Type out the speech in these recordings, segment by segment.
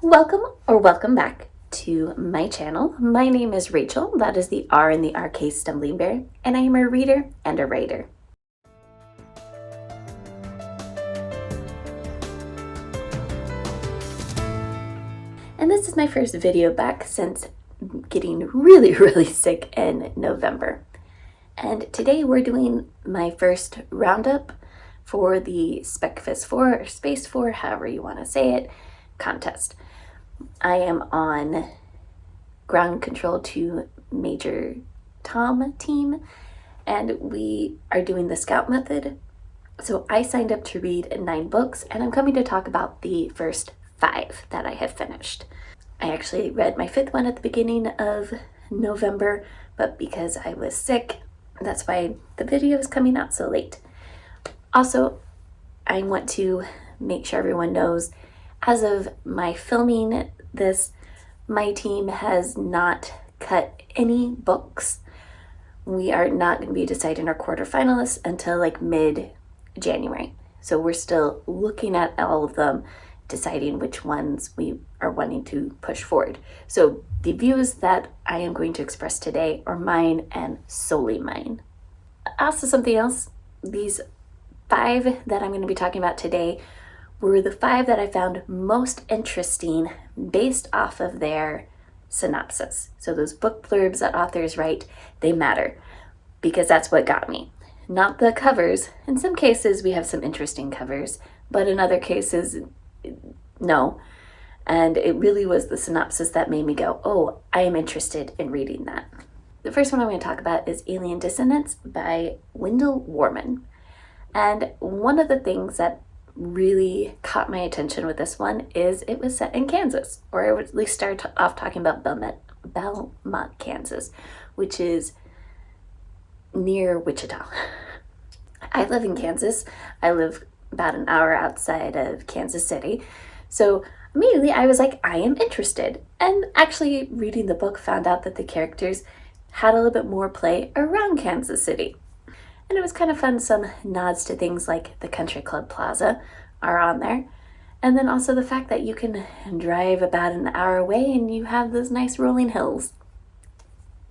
Welcome back to my channel. My name is Rachel, that is the R in the RK Stumbling Bear, and I am a reader and a writer. And this is my first video back since getting really sick in November. And today we're doing my first roundup for the SPSFC4 or SPSFC4, however you want to say it, contest. I am on ground control to Major Tom team, and we are doing the scout method. So I signed up to read 9 books, and I'm coming to talk about the first 5 that I have finished. I actually read my 5th one at the beginning of November, but because I was sick, that's why the video is coming out so late. Also, I want to make sure everyone knows, as of my filming this, my team has not cut any books. We are not going to be deciding our quarterfinalists until like mid-January. So we're still looking at all of them, deciding which ones we are wanting to push forward. So the views that I am going to express today are mine and solely mine. Also, something else, these 5 that I'm going to be talking about today were the 5 that I found most interesting based off of their synopsis. So those book blurbs that authors write, they matter because that's what got me. Not the covers. In some cases we have some interesting covers, but in other cases, no. And it really was the synopsis that made me go, oh, I am interested in reading that. The first one I'm going to talk about is Alien Dissonance by Wendell Warman. And one of the things that really caught my attention with this one is it was set in Kansas, or I would at least start off talking about Belmont, Kansas, which is near Wichita. I live in Kansas. I live about an hour outside of Kansas City. So immediately I was like, I am interested. And actually reading the book, found out that the characters had a little bit more play around Kansas City. And it was kind of fun, some nods to things like the Country Club Plaza are on there. And then also the fact that you can drive about an hour away and you have those nice rolling hills.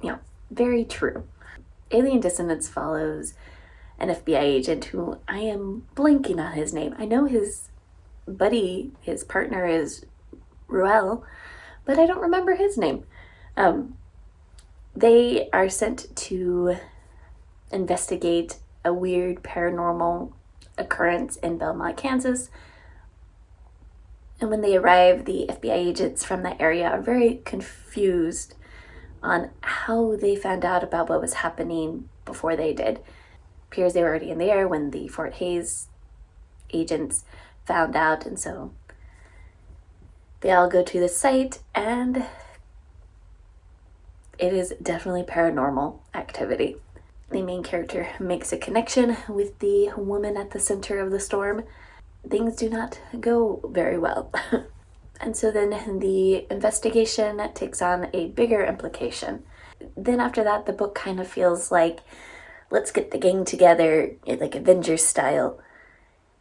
You know, very true. Alien Dissonance follows an FBI agent who I am blanking on his name. I know his buddy, his partner is Ruel, but I don't remember his name. They are sent to investigate a weird paranormal occurrence in Belmont, Kansas. And when they arrive, the FBI agents from that area are very confused on how they found out about what was happening before they did. Appears they were already in the air when the Fort Hays agents found out, and so they all go to the site, and it is definitely paranormal activity. The main character makes a connection with the woman at the center of the storm. Things do not go very well. And so then the investigation takes on a bigger implication. Then after that, the book kind of feels like, let's get the gang together, like Avengers style.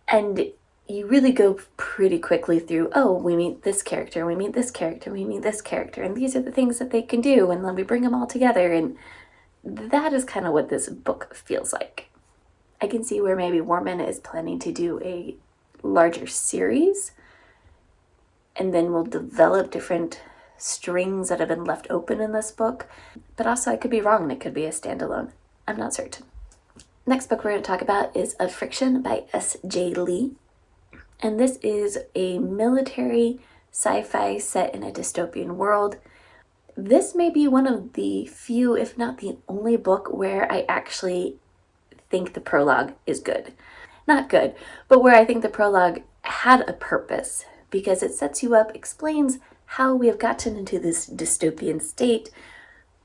And you really go pretty quickly through, oh, we meet this character, we meet this character, we meet this character, and these are the things that they can do, and then we bring them all together, and that is kind of what this book feels like. I can see where maybe Warman is planning to do a larger series, and then we'll develop different strings that have been left open in this book. But also I could be wrong, and it could be a standalone. I'm not certain. Next book we're going to talk about is Of Friction by S.J. Lee. And this is a military sci-fi set in a dystopian world. This may be one of the few, if not the only book where I actually think the prologue is good. Not good, but where I think the prologue had a purpose, because it sets you up, explains how we have gotten into this dystopian state,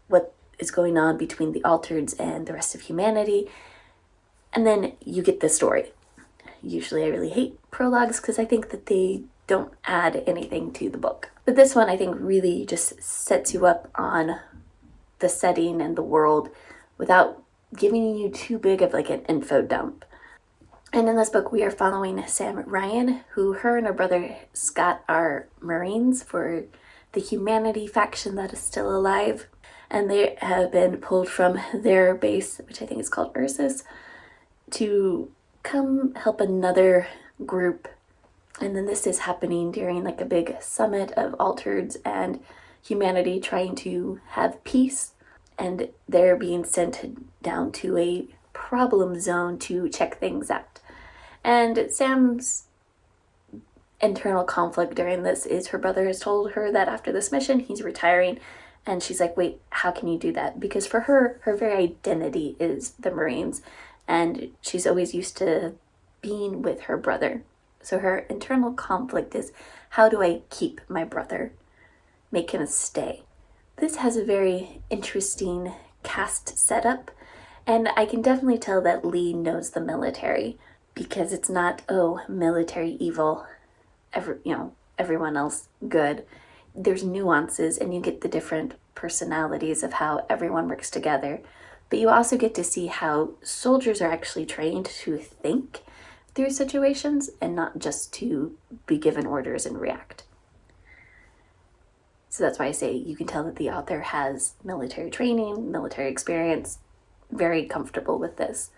what is going on between the Altereds and the rest of humanity, and then you get the story. Usually I really hate prologues because I think that they don't add anything to the book. But this one I think really just sets you up on the setting and the world without giving you too big of like an info dump. And in this book, we are following Sam Ryan, who her and her brother Scott are Marines for the Humanity faction that is still alive. And they have been pulled from their base, which I think is called Ursus, to come help another group. And then this is happening during like a big summit of Altereds and humanity trying to have peace. And they're being sent down to a problem zone to check things out. And Sam's internal conflict during this is her brother has told her that after this mission he's retiring, and she's like, wait, how can you do that? Because for her, her very identity is the Marines, and she's always used to being with her brother. So her internal conflict is, how do I keep my brother, make him stay? This has a very interesting cast setup, and I can definitely tell that Lee knows the military, because it's not, oh, military evil, everyone else good. There's nuances, and you get the different personalities of how everyone works together. But you also get to see how soldiers are actually trained to think through situations and not just to be given orders and react. So that's why I say you can tell that the author has military training, military experience, very comfortable with this.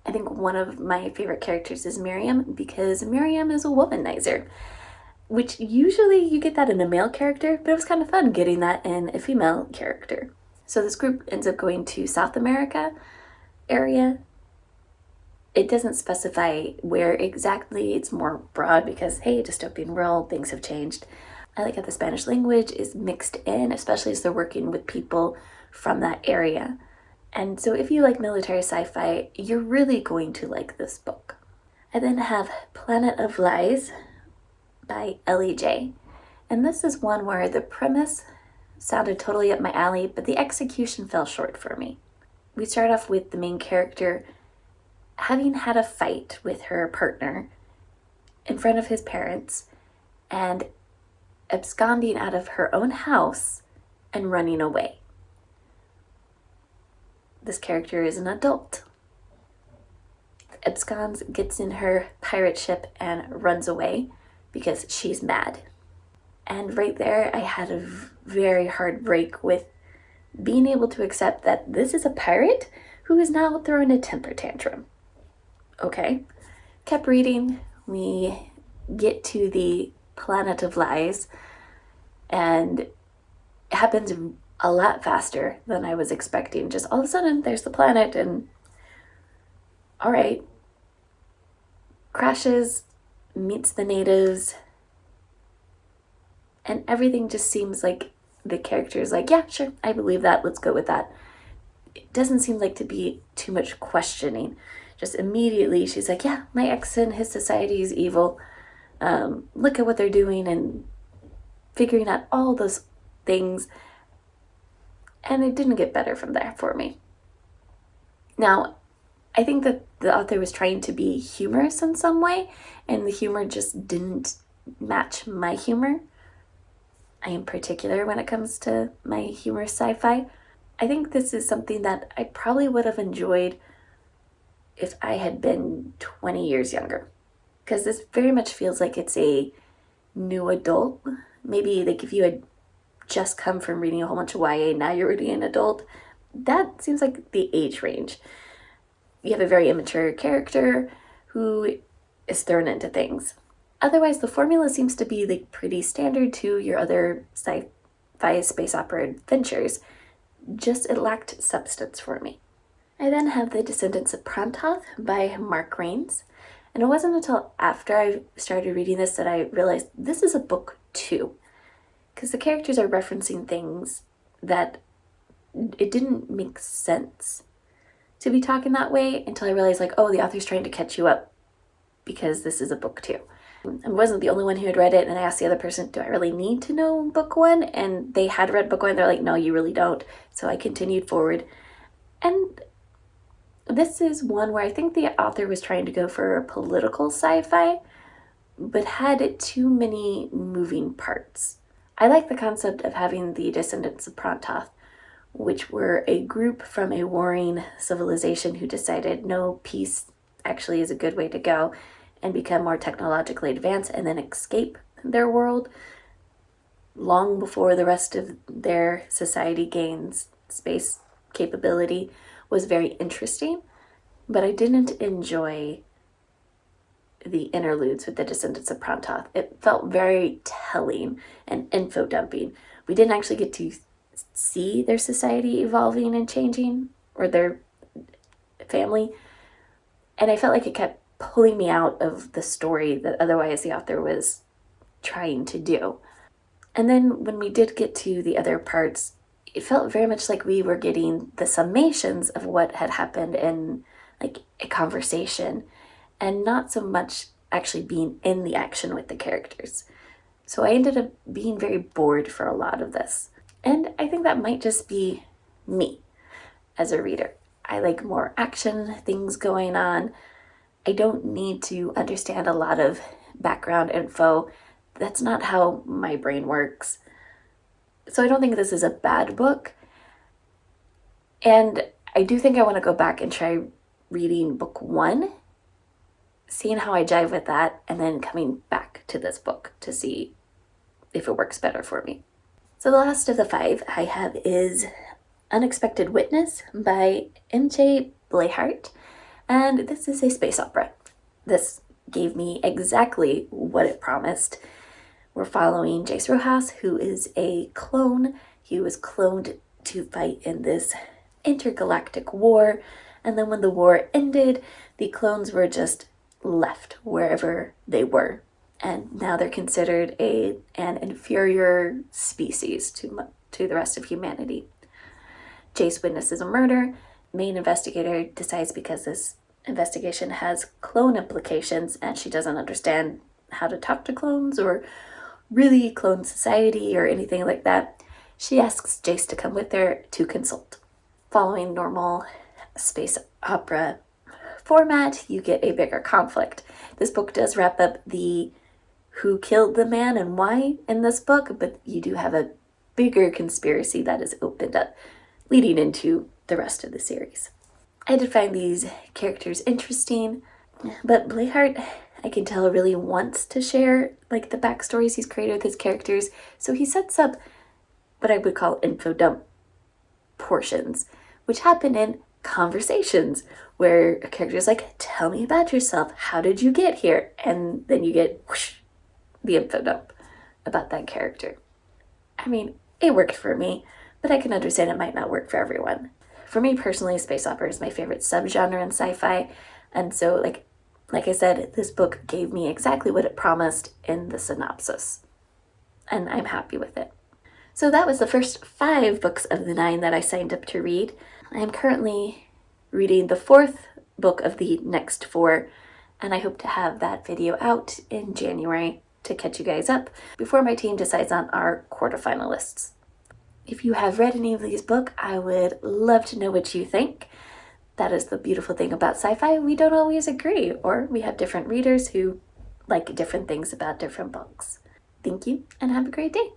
I think one of my favorite characters is Miriam, because Miriam is a womanizer, which usually you get that in a male character, but it was kind of fun getting that in a female character. So this group ends up going to South America area. It doesn't specify where exactly, it's more broad because, hey, dystopian world, things have changed. I like how the Spanish language is mixed in, especially as they're working with people from that area. And so if you like military sci-fi, you're really going to like this book. I then have Planet of Lies by Ellie J. And this is one where the premise sounded totally up my alley, but the execution fell short for me. We start off with the main character having had a fight with her partner in front of his parents and absconding out of her own house and running away. This character is an adult. Absconds, gets in her pirate ship and runs away because she's mad. And right there, I had a very hard break with being able to accept that this is a pirate who is now throwing a temper tantrum. Okay. Kept reading. We get to the Planet of Lies, and it happens a lot faster than I was expecting. Just all of a sudden, there's the planet, and all right, crashes, meets the natives, and everything just seems like the character is like, yeah, sure, I believe that, let's go with that. It doesn't seem like to be too much questioning. Just immediately, she's like, yeah, my ex and his society is evil. Look at what they're doing, and figuring out all those things. And it didn't get better from there for me. Now, I think that the author was trying to be humorous in some way, and the humor just didn't match my humor. I am particular when it comes to my humorous sci-fi. I think this is something that I probably would have enjoyed if I had been 20 years younger. Because this very much feels like it's a new adult. Maybe like if you had just come from reading a whole bunch of YA, now you're reading an adult. That seems like the age range. You have a very immature character who is thrown into things. Otherwise, the formula seems to be like pretty standard to your other sci-fi space opera adventures. Just it lacked substance for me. I then have The Descendants of Prontoth by Mark Rains. And it wasn't until after I started reading this that I realized this is a book too. Because the characters are referencing things that it didn't make sense to be talking that way until I realized, like, oh, the author's trying to catch you up because this is a book too. I wasn't the only one who had read it, and I asked the other person, do I really need to know book one? And they had read book one. They're like, no, you really don't. So I continued forward. And this is one where I think the author was trying to go for political sci-fi, but had too many moving parts. I like the concept of having the Descendants of Prontoth, which were a group from a warring civilization who decided, no, peace, actually is a good way to go and become more technologically advanced and then escape their world long before the rest of their society gains space capability was very interesting. But I didn't enjoy the interludes with the descendants of Prontoth. It felt very telling and info dumping. We didn't actually get to see their society evolving and changing, or their family. And I felt like it kept pulling me out of the story that otherwise the author was trying to do. And then when we did get to the other parts, it felt very much like we were getting the summations of what had happened in like a conversation, and not so much actually being in the action with the characters. So I ended up being very bored for a lot of this. And I think that might just be me as a reader. I like more action, things going on. I don't need to understand a lot of background info. That's not how my brain works. So I don't think this is a bad book. And I do think I want to go back and try reading book 1, seeing how I jive with that, and then coming back to this book to see if it works better for me. So the last of the 5 I have is Unexpected Witness by M.J. Blehart, and this is a space opera. This gave me exactly what it promised. We're following Jace Rojas, who is a clone. He was cloned to fight in this intergalactic war, and then when the war ended, the clones were just left wherever they were, and now they're considered an inferior species to the rest of humanity. Jace witnesses a murder. Main investigator decides, because this investigation has clone implications and she doesn't understand how to talk to clones or really clone society or anything like that, she asks Jace to come with her to consult. Following normal space opera format, you get a bigger conflict. This book does wrap up the who killed the man and why in this book, but you do have a bigger conspiracy that is opened up leading into the rest of the series. I did find these characters interesting, but Blehart, I can tell, really wants to share like the backstories he's created with his characters, so he sets up what I would call info dump portions, which happen in conversations where a character is like, tell me about yourself, how did you get here? And then you get whoosh, the info dump about that character. I mean, it worked for me, but I can understand it might not work for everyone. For me personally, space opera is my favorite subgenre in sci-fi, and so like I said, this book gave me exactly what it promised in the synopsis, and I'm happy with it. So that was the first 5 books of the 9 that I signed up to read. I am currently reading the 4th book of the next 4, and I hope to have that video out in January to catch you guys up before my team decides on our quarterfinalists. If you have read any of these books, I would love to know what you think. That is the beautiful thing about sci-fi. We don't always agree, or we have different readers who like different things about different books. Thank you, and have a great day.